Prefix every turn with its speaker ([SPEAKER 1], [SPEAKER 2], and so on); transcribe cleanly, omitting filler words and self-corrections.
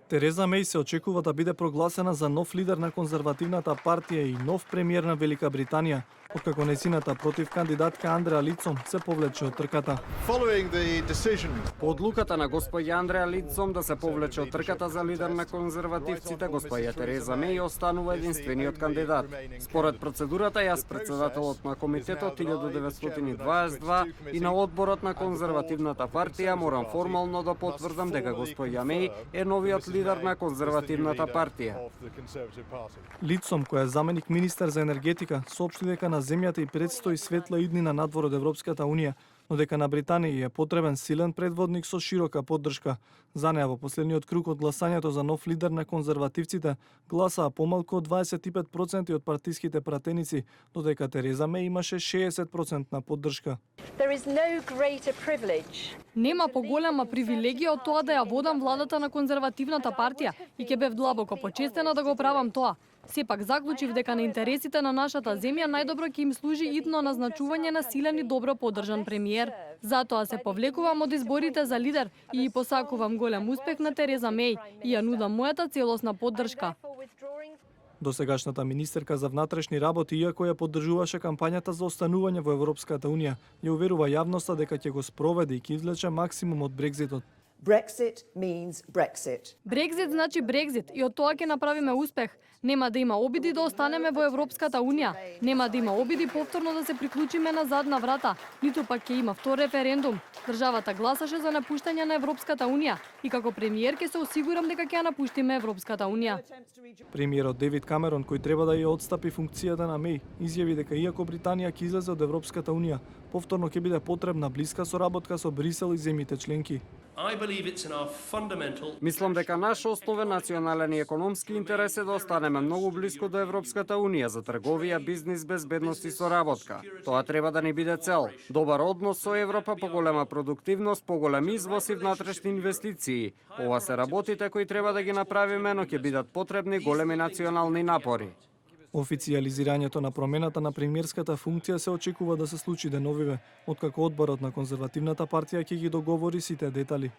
[SPEAKER 1] Тереза Меј се очекува да биде прогласена за нов лидер на конзервативната партија и нов премиер на Велика Британија, откако незината против кандидатка Андреа Лицом се повлече од трката.
[SPEAKER 2] По одлуката на господја Андреа Лицом да се повлече од трката за лидер на конзервативците, господја Тереза Меј останува единствениот кандидат. Според процедурата, јас претседателот на комитетот 1922 и на одборот на конзервативната партија морам формално да потврдам дека господја Меј е новиот лидер на конзервативната партија.
[SPEAKER 1] Лицом, која е заменик министер за енергетика, соопшти дека на земјата и предстои светла иднина надвор од Европската унија, но дека на Британија е потребен силен предводник со широка поддршка. За неа во последниот круг од гласањето за нов лидер на конзервативците гласаа помалку од 25% од партиските пратеници, додека Тереза Меј имаше 60% на поддршка.
[SPEAKER 3] Нема поголема привилегија од тоа да ја водам владата на конзервативната партија и ќе бев длабоко почестена да го правам тоа. Сепак заклучив дека на интересите на нашата земја најдобро ќе им служи идно назначување на силен и добро поддржан премиер. Затоа се повлекувам од изборите за лидер и посакувам голем успех на Тереза Меј и ја нудам мојата целосна поддршка.
[SPEAKER 1] Досегашната министерка за внатрешни работи, иако ја поддржуваше кампањата за останување во Европската унија, ја уверува јавноста дека ќе го спроведе и ќе извлече максимум од Брекзитот.
[SPEAKER 4] Brexit means Brexit.
[SPEAKER 3] Брекзит значи Брекзит и од тоа ќе направиме успех. Нема да има обиди да останеме во Европската унија. Нема да има обиди повторно да се приклучиме на задна врата. Ниту пак ќе има втор референдум. Државата гласаше за напуштање на Европската унија и како премиер ќе се осигурам дека ќе ја напуштиме Европската унија.
[SPEAKER 1] Премиерот Девид Камерон, кој треба да ја отстапи функцијата на Меј, изјави дека иако Британија ќе излезе од Европската унија, повторно ќе биде потребна блиска соработка со Брисел и земјите членки.
[SPEAKER 2] Мислам дека наш основен национален и економски интерес е да останеме многу блиско до Европската унија за трговија, бизнис, безбедност и соработка. Тоа треба да ни биде цел. Добар однос со Европа, поголема продуктивност, поголем извоз и внатрешни инвестиции. Ова се работите кои треба да ги направиме, но ќе бидат потребни големи национални напори.
[SPEAKER 1] Официјализирањето на промената на премиерската функција се очекува да се случи деновиве, откако одборот на конзервативната партија ќе ги договори сите детали.